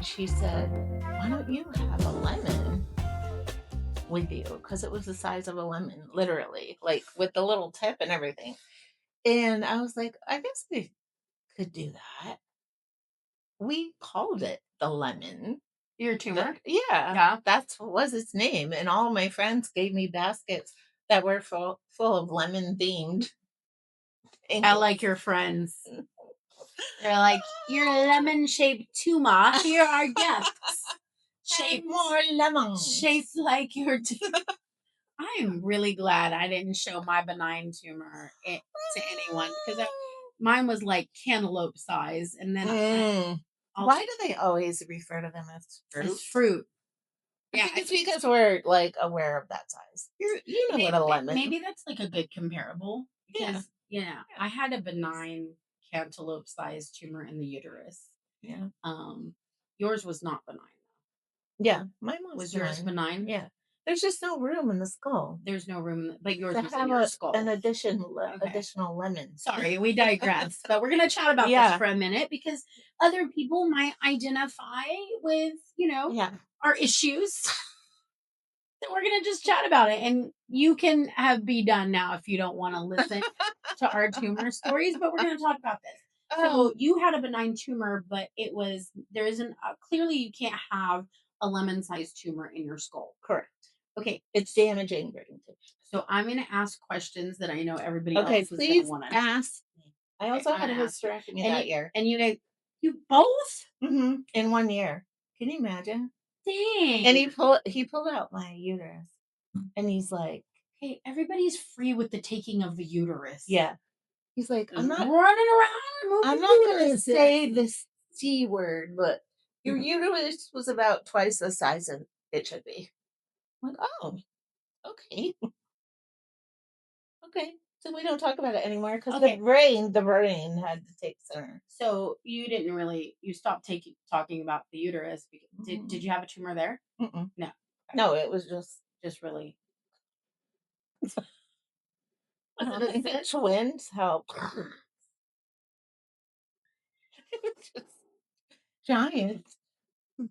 and she said, "Why don't you have a lemon with you?" Because it was the size of a lemon, literally, like with the little tip and everything. And I was like, I guess we could do that. We called it the lemon. Your tumor? Yeah, Yeah. that's what was its name. And all my friends gave me baskets that were full of lemon themed. I like your friends. They're like, your lemon-shaped tumor. Here are gifts. Shaped more lemons. Shaped like your tumor. I am really glad I didn't show my benign tumor to anyone because mine was like cantaloupe size. And then why do they always refer to them as fruit? As fruit. Yeah, it's because we're like aware of that size. You know what a lemon. Maybe that's like a good comparable. Because yeah, I had a benign cantaloupe sized tumor in the uterus. Yeah. Yours was not benign. Yeah, mine Was yours benign? Yeah. There's just no room in the skull. There's no room, but yours to was have in your skull. an additional lemon. Sorry, we digress, but we're gonna chat about this for a minute because other people might identify with, our issues. So we're gonna just chat about it, and you can be done now if you don't want to listen to our tumor stories. But we're gonna talk about this. So you had a benign tumor, but there isn't clearly you can't have a lemon-sized tumor in your skull. Correct. Okay, it's damaging brain tissue. So I'm going to ask questions that I know everybody else is going to want to ask. I also had a hysterectomy that year, and you both in 1 year. Can you imagine? Dang! And he pulled out my uterus, and he's like, "Hey, everybody's free with the taking of the uterus." Yeah. He's like, I'm not running around. I'm not going to say this C word, but your uterus was about twice the size of it should be. I'm like, oh, okay. Okay. So we don't talk about it anymore because the brain had to take center. So you didn't really, you stopped talking about the uterus. Did you have a tumor there? Mm-mm. No. No, it was just really. Twins help. Just giant,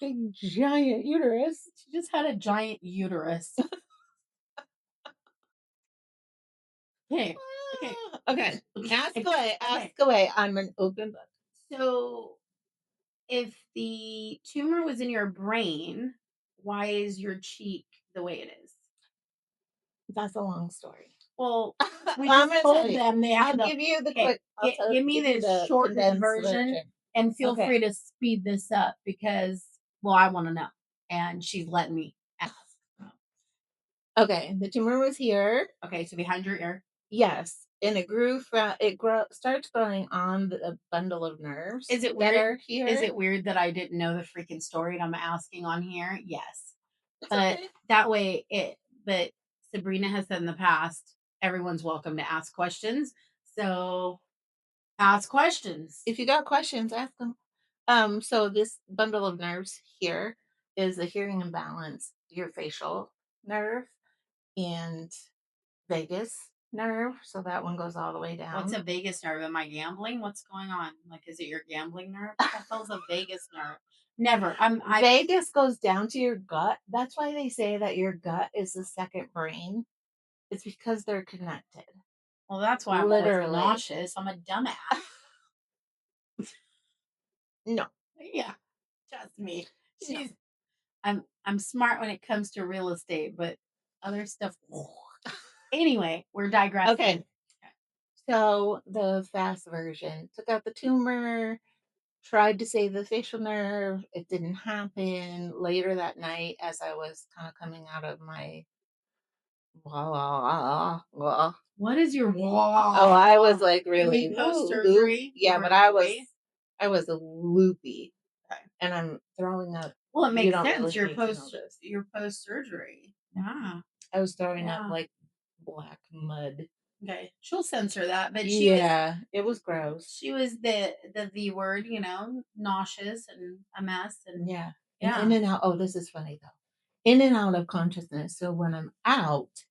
big giant uterus. She just had a giant uterus. Okay. Ask away. I'm an open book. So, if the tumor was in your brain, why is your cheek the way it is? That's a long story. Well, we just told them they have to give you the quick. Give me the shortened version, and feel free to speed this up because, I want to know, and she's letting me ask. Okay, the tumor was here. Okay, so behind your ear. Yes, and it starts growing on the bundle of nerves. Is it weird? Here? Is it weird that I didn't know the freaking story and I'm asking on here? Yes, but that way But Sabrina has said in the past, everyone's welcome to ask questions. So ask questions. If you got questions, ask them. So this bundle of nerves here is the hearing imbalance, your facial nerve, and vagus nerve. So that one goes all the way down. What's a vagus nerve? Am I gambling? What's going on? Like, is it your gambling nerve? What the hell's a vagus nerve? Never. Vagus goes down to your gut. That's why they say that your gut is the second brain. It's because they're connected. Well, that's why I'm literally nauseous. I'm a dumbass. No. Yeah. Trust me. I'm smart when it comes to real estate, but other stuff. Anyway, we're digressing. Okay. So the fast version took out the tumor, tried to save the facial nerve. It didn't happen. Later that night, as I was kind of coming out of my what is your Oh, I was like really post surgery. Yeah, but I was loopy, and I'm throwing up. Well, it makes sense. Your post surgery. Yeah, I was throwing up like black mud. Okay, she'll censor that, but it was gross. She was the V word, nauseous and a mess, and in and out. Oh, this is funny though. In and out of consciousness. So when I'm out,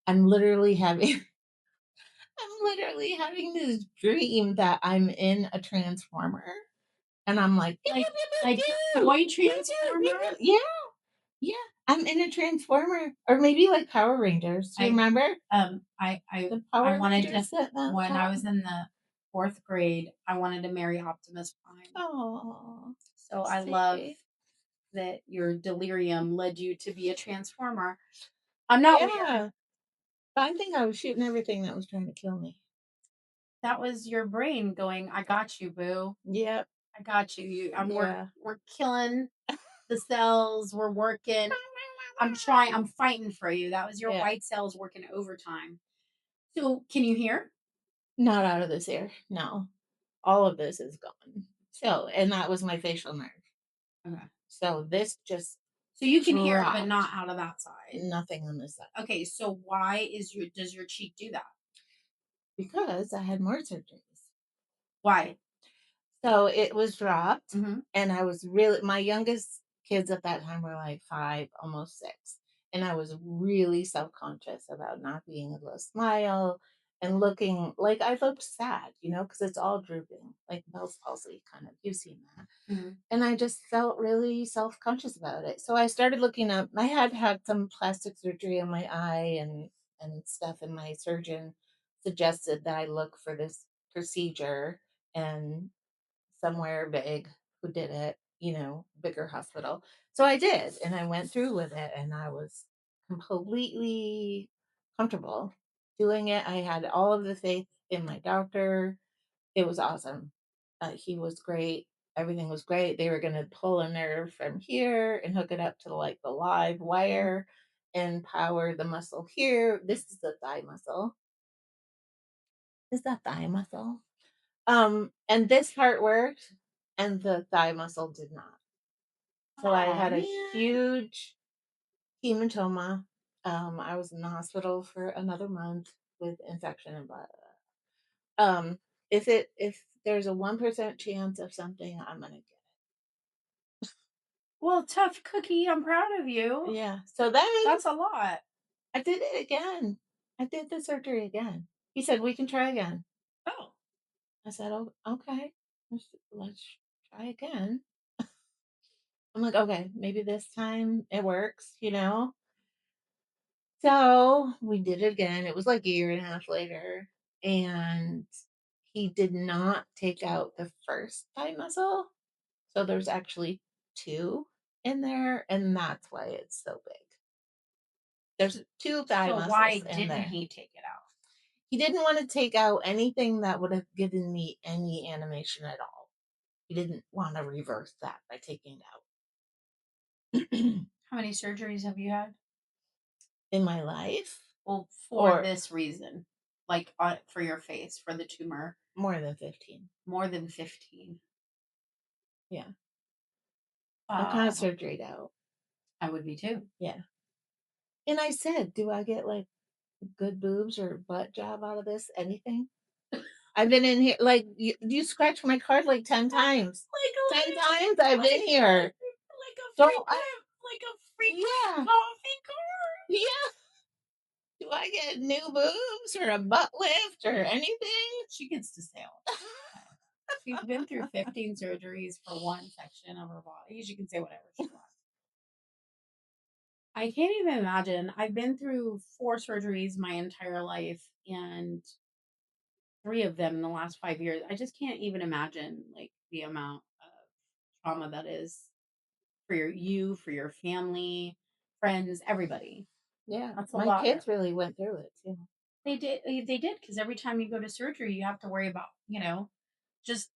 I'm literally having this dream that I'm in a transformer And I'm like, like toy transformer? yeah, yeah. I'm in a transformer, or maybe like Power Rangers. Do you remember the I Power wanted Rangers to that when I was in the 4th grade, I wanted to marry Optimus Prime. Oh, So I love that your delirium led you to be a transformer. I'm not weird. yeah. I think I was shooting everything that was trying to kill me. That was your brain going, "I got you, boo. Yep. I got you. Yeah. We're killing the cells. We're working. I'm fighting for you." That was your Yeah. white cells working overtime. So, can you hear? Not out of this air. No. All of this is gone. So, and that was my facial nerve. Okay. So this just So you can hear, but dropped. not out of that side. Nothing on this side. Okay, so why does your cheek do that? Because I had more surgeries. Why? So it was dropped, Mhm. and I was really, my youngest kids at that time were like 5, almost 6. And I was really self conscious about not being able to smile and looking like I looked sad, because it's all drooping, like Bell's palsy kind of. You've seen that. Mhm. And I just felt really self conscious about it. So I started looking up. I had had some plastic surgery on my eye and stuff, and my surgeon suggested that I look for this procedure and somewhere big who did it, bigger hospital. So I did, and I went through with it, and I was completely comfortable doing it. I had all of the faith in my doctor. It was awesome. He was great. Everything was great. They were going to pull a nerve from here and hook it up to like the live wire and power the muscle here. This is the thigh muscle. Is that thigh muscle? And this part worked, and the thigh muscle did not. So I Aw, had a man. huge hematoma. I was in the hospital for another month with infection and blah, blah, blah. If there's a 1% chance of something, I'm gonna get Well, tough cookie. I'm proud of it. you. Yeah. So then That's a lot. I did it again. I did the surgery again. He said we can try again. Oh. I said, oh, okay. Let's try again. I'm like, okay, maybe this time it works. So we did it again. It was like a year and a half later. And he did not take out the first thigh muscle. So there's actually two in there. And that's why it's so big. There's two thigh So why muscles in didn't there. he take it out? He didn't want to take out anything that would have given me any animation at all. He didn't want to reverse that by taking it out. How many surgeries have you had? In my life, Well, for or this reason, like for your face, for the tumor, more than 15. more than 15. Yeah. I'm kind of Wow. surgeryed out. I would be too. Yeah. And I said, do I get like good boobs or butt job out of this? Anything? I've been in here, like, you scratched my card like 10 times. Like 10 times I've been here. Don't I? like a freaking Yeah. coffee card. Yeah. Do I get new boobs or a butt lift or anything? She gets to say all that. She's been through 15 surgeries for one section of her body. She can say whatever she wants. I can't even imagine. I've been through 4 surgeries my entire life and 3 of them in the last 5 years. I just can't even imagine like the amount of trauma that is for for your family, friends, everybody. Yeah. That's a My lot. kids really went through it too. They did because every time you go to surgery, you have to worry about, just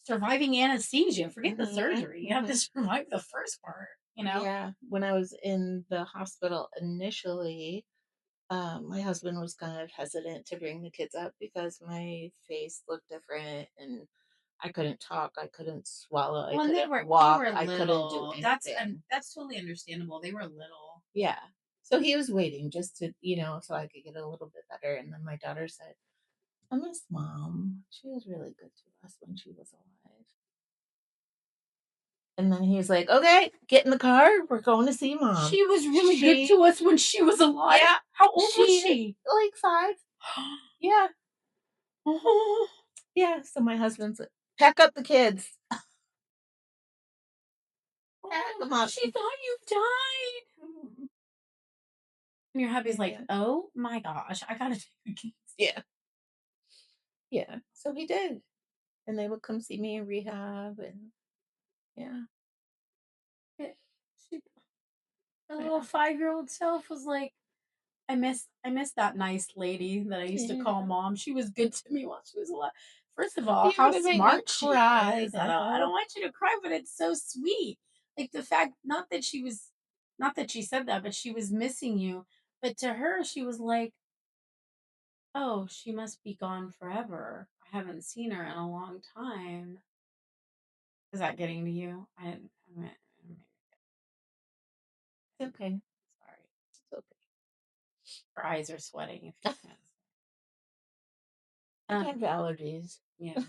surviving anesthesia. Forget the surgery. You have to survive the first part. Yeah. When I was in the hospital initially, my husband was kind of hesitant to bring the kids up because my face looked different and I couldn't talk, I couldn't swallow, I Well, and couldn't they walk, were I couldn't do little. anything. That's totally understandable. They were little. Yeah. So he was waiting just to, so I could get a little bit better. And then my daughter said, I miss mom. She was really good to us when she was alive. And then he's like, okay, get in the car. We're going to see mom. She was really good to us when she was alive. Yeah. How old was she? Like 5. Yeah. Yeah. So my husband's like, pack up the kids. Come on. She thought you died. And your hubby's like, Yeah. oh my gosh, I gotta take a case. Yeah. Yeah. So he did. And they would come see me in rehab and yeah. She, the little Yeah. 5-year-old self was like, I miss that nice lady that I used to call Yeah. mom. She was good to me while she was alive. First of all, You're how gonna make me smart she cry is. I don't now. want you to cry, but it's so sweet. Like the fact, not that she said that, but she was missing you. But to her, she was like, oh, she must be gone forever. I haven't seen her in a long time. Is that getting to you? It's okay. Sorry. It's okay. Her eyes are sweating if you can't. I have allergies. Yeah,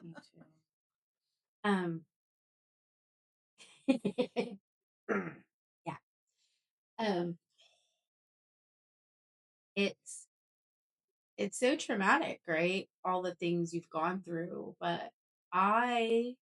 me too. Um, yeah. Um, it's it's so traumatic, right? All the things you've gone through, but I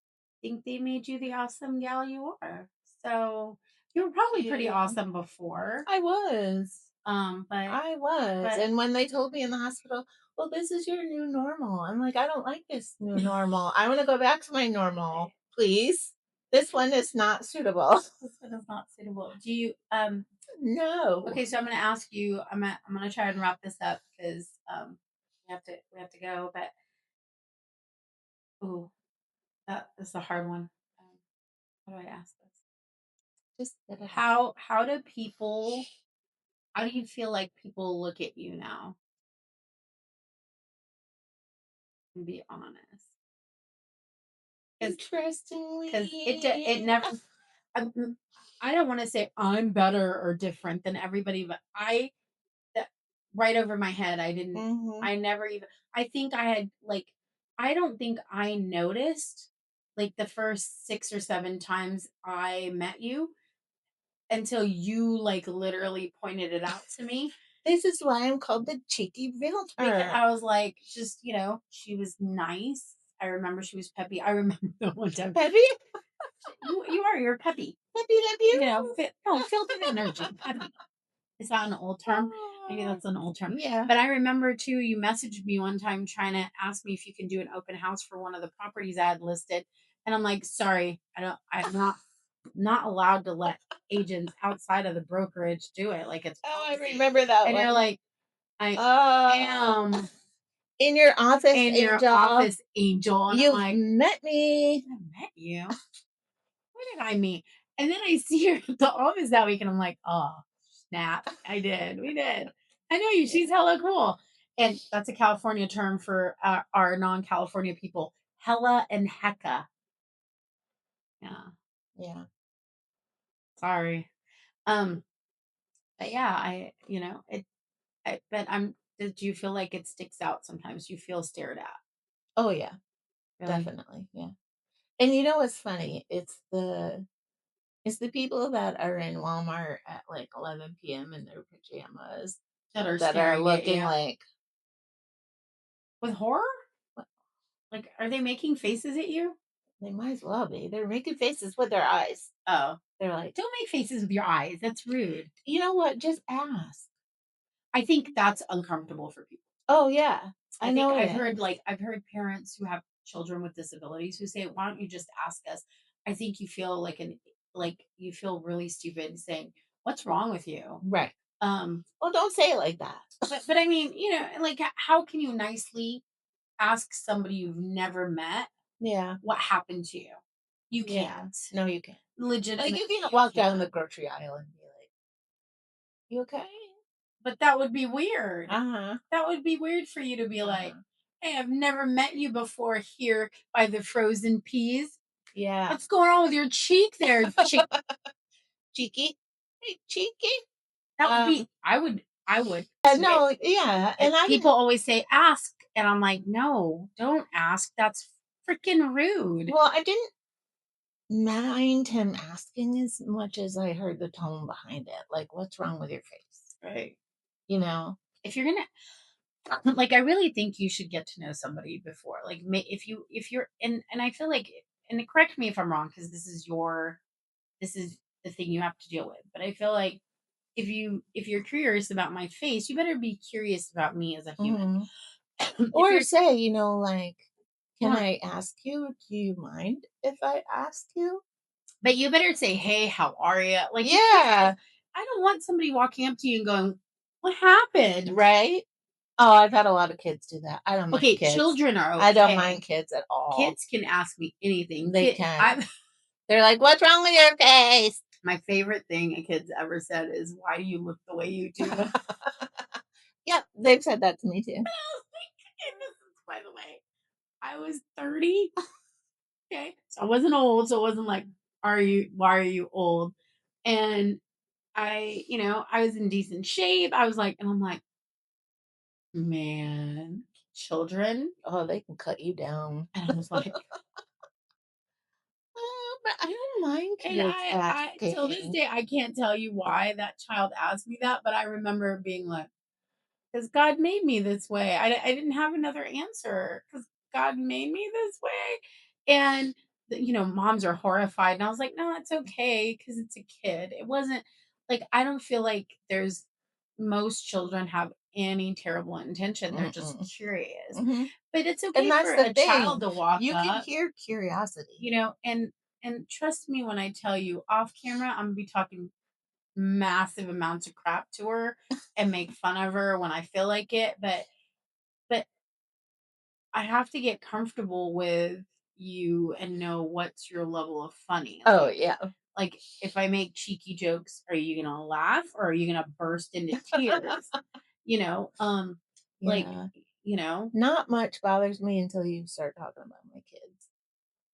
think they made you the awesome gal you are. So you were probably pretty Yeah. awesome before. I was. Um, but I was. but And when they told me in the hospital, well, this is your new normal. I'm like, I don't like this new normal. I want to go back to my normal, please. This one is not suitable. this one is not suitable. Do you No. okay, so I'm gonna ask you, I'm gonna try and wrap this up because we have to go, but ooh, that is a hard one. Um, how do I ask this? Just get it out. How do you feel like people look at you now? And be honest, because it Interestingly. never. I'm, I don't want to say I'm better or different than everybody, but that right over my head. I didn't. Hmm. I never even. I think I had like. I don't think I noticed like the first 6 or 7 times I met you until you like literally pointed it out to me. This is why I'm called the cheeky Because realtor. I was like, just she was nice. I remember she was peppy. I remember the one time Peppy? you're peppy. Peppy, peppy. No, filled with energy. Peppy. Is that an old term? Maybe Oh, that's an old term. yeah. But I remember too, you messaged me one time trying to ask me if you can do an open house for one of the properties I had listed. And I'm like, sorry, I'm not allowed to let agents outside of the brokerage do it. Like it's Oh, I policy. remember that And you're one. like, I Oh, am in your office, in your Angel. office, Angel. And I'm You've like, met me. I met you. Where did I meet? And then I see her at the office that week, and I'm like, oh, snap. I did. We did. I know you. Yeah. She's hella cool. And that's a California term for our non California people. Hella and hecka. Yeah. Yeah. Sorry. Um, but yeah, but did you feel like it sticks out sometimes? You feel stared at. Oh, yeah. Really? Definitely. Yeah. And you know what's funny? It's the people that are in Walmart at like 11 p.m. in their pajamas That are that are staring at looking you like, with horror? "What?" Like, are they making faces at you? They might as well be. They're making faces with their eyes. Oh, They're like, don't make faces with your eyes. That's rude. you know what? Just ask. I think that's uncomfortable for people. Oh, yeah. I I think know it I've heard parents who have children with disabilities who say, "Why don't you just ask us?" I think you feel like you feel really stupid saying, "What's wrong with you?" right. Um, Well, don't say it like that. but I mean, like how can you nicely ask somebody you've never met Yeah. what happened to you? You Yeah. can't. No, you can't. Like, you Legitimately, can't you walk down can't. the grocery aisle and be like, you okay? But that would be weird. Uh huh. That would be weird for you to be Uh like, huh. "Hey, I've never met you before here by the frozen peas. Yeah. What's going on with your cheek there, chick?" Cheeky. Hey, cheeky. That would be Um, I would say it. no, yeah. And I People didn't, always say ask, and I'm like, "No, don't ask. That's freaking rude." well, I didn't mind him asking as much as I heard the tone behind it. Like, what's wrong with your face? Right. You know? If you're gonna like, I really think you should get to know somebody before. Like, if you're and I feel like, and correct me if I'm wrong because this is the thing you have to deal with. But I feel like if you're curious about my face, you better be curious about me as a human. Mhm. If Or you're say, like, "Can yeah, I ask you? Do you mind if I ask you?" but you better say, "Hey, how are you?" Like you can't Yeah, just I don't want somebody walking up to you and going, "What happened?" right? Oh, I've had a lot of kids do that. I don't mind Okay, kids. children are I don't okay. mind kids at all. Kids can ask me anything. They can. I They're like, "What's wrong with your face?" my favorite thing a kid's ever said is, "Why do you look the way you do?" And Yep, they've said that to me too. I was like, and this is by the way, I was 30. Okay. So I wasn't old. So it wasn't like, why are you old? And I was in decent shape. I was like, and I'm like, man, children. Oh, they can cut you down. And I was like, Oh, but I don't mind and kids till this asking. day, I can't tell you why that child asked me that, but I remember being like, because God made me this way. I didn't have another answer because God made me this way. And, moms are horrified. And I was like, no, it's okay because it's a kid. It wasn't like, I don't feel like most children have any terrible intention. They're just Mm-mm. curious. Mhm. But it's And okay for that's the a child thing. to walk You can up, hear curiosity. and trust me when I tell you off camera, I'm gonna be talking massive amounts of crap to her and make fun of her when I feel like it. But I have to get comfortable with you and know what's your level of funny. Oh, yeah. Like if I make cheeky jokes, are you gonna laugh or are you gonna burst into tears? You know, um, like, Yeah. you know, Not much bothers me until you start talking about my kids.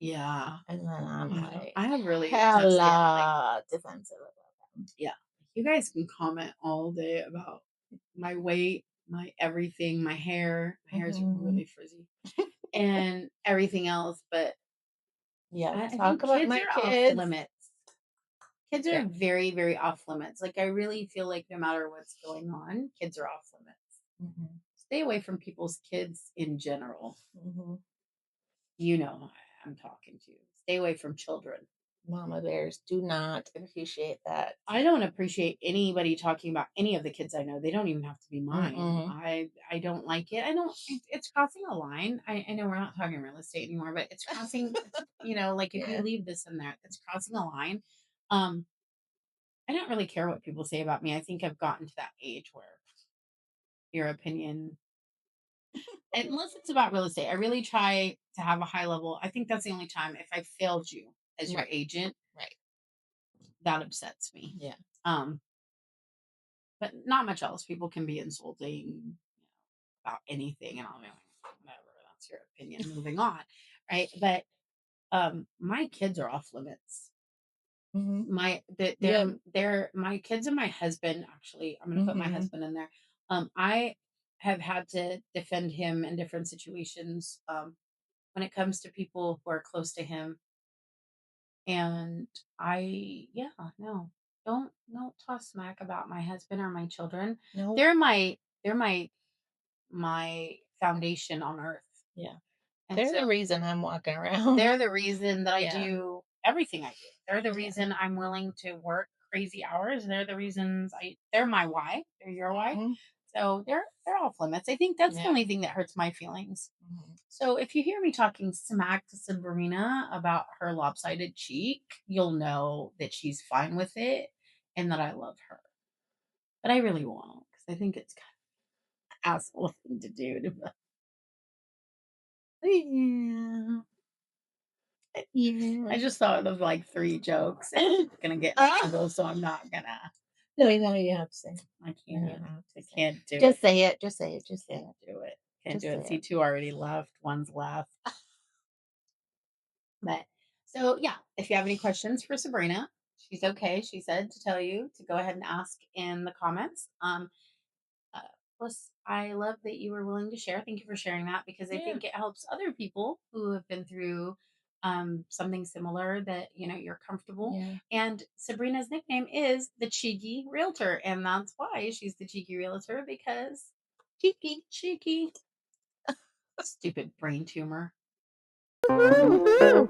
yeah. And then I'm Yeah. like I have really sensitive, like, hella defensive about them. yeah. You guys can comment all day about my weight, my everything, my hair. My hair is Mhm. really frizzy and everything else, but Yeah, I talk think about kids my are off kids. limits. Kids are Yeah. very, very off limits. Like, I really feel like no matter what's going on, kids are off limits. Mhm. Stay away from people's kids in general. Mhm. You know who I'm talking to. Stay away from children. Mama bears do not appreciate that. I don't appreciate anybody talking about any of the kids I know. They don't even have to be mine. Mm-mm. I don't like it. I don't. It's crossing a line. I know we're not talking real estate anymore, but it's crossing. Like if you Yeah. leave this in there, it's crossing a line. Um, I don't really care what people say about me. I think I've gotten to that age where your opinion, unless it's about real estate, I really try to have a high level. I think that's the only time if I failed you as your Right. agent, Right. that upsets me. Yeah. Um, but not much else. People can be insulting about anything, and I'll be like, whatever, that's your opinion. Moving on, right? But my kids are off limits. Mhm. My that Yep. they're my kids and my husband. Actually, I'm going to put my Mhm. husband in there. I have had to defend him in different situations. When it comes to people who are close to him. And yeah, no, don't toss smack about my husband or my children. Nope. They're my foundation on earth. Yeah. And They're so the reason I'm walking around. they're the reason that I Yeah. do everything I do. They're the Yeah. reason I'm willing to work crazy hours. They're the reasons they're my why. They're your why. Mhm. So they're off limits. I think that's the Yeah. only thing that hurts my feelings. Mhm. So if you hear me talking smack to Sabrina about her lopsided cheek, you'll know that she's fine with it and that I love her. But I really won't because I think it's kind of an asshole thing to do. Yeah. I Yeah. just thought of like three jokes. I'm gonna get in Ah! trouble, so I'm not gonna. No, you have to say it. I No, you can't. have I to say it. can't do it. Just say it. Just say it. Just say Can't it. do it. Can't do Just say it. See, it. two already left. One's left. But so yeah, if you have any questions for Sabrina, she's okay. She said to tell you to go ahead and ask in the comments. Uh, Plus, I love that you were willing to share. Thank you for sharing that because I Yeah. think it helps other people who have been through something similar that you're comfortable. Yeah. And Sabrina's nickname is the Cheeky Realtor, and that's why she's the Cheeky Realtor because Cheeky. cheeky, stupid brain tumor. Woo-hoo.